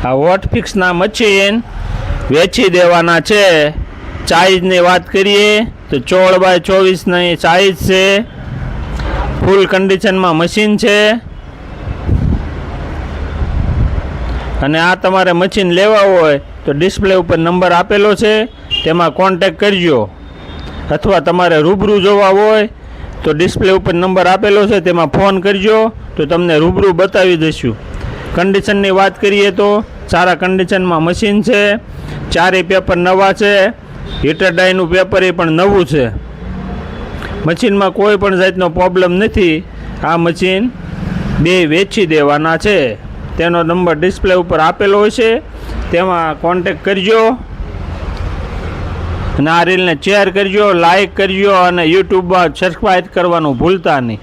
આ હોટફિક્સના મશીન વેચી દેવાના છે। સાઇઝની વાત કરીએ તો 16x24ની સાઇઝ છે। ફૂલ કન્ડિશનમાં મશીન છે અને આ તમારે મશીન લેવા હોય તો ડિસ્પ્લે ઉપર નંબર આપેલો છે, તેમાં કોન્ટેક્ટ કરજો। અથવા તમારે રૂબરૂ જોવા હોય તો ડિસ્પ્લે ઉપર નંબર આપેલો છે, તેમાં ફોન કરજો તો તમને રૂબરૂ બતાવી દઈશું। કન્ડિશનની વાત કરીએ તો સારા કન્ડિશનમાં મશીન છે। ચારેય પેપર નવા છે। હીટર ડાયનું પેપર એ પણ નવું છે। મશીનમાં કોઈ પણ જાતનો પ્રોબ્લેમ નથી। આ મશીન બે વેચી દેવાના છે। તેનો નંબર ડિસ્પ્લે ઉપર આપેલો હશે, તેમાં કોન્ટેક્ટ કરજો અને આ રીલને શેર કરજો, લાઈક કરજો અને યુટ્યુબમાં સબસ્ક્રાઈબ કરવાનું ભૂલતા નહીં।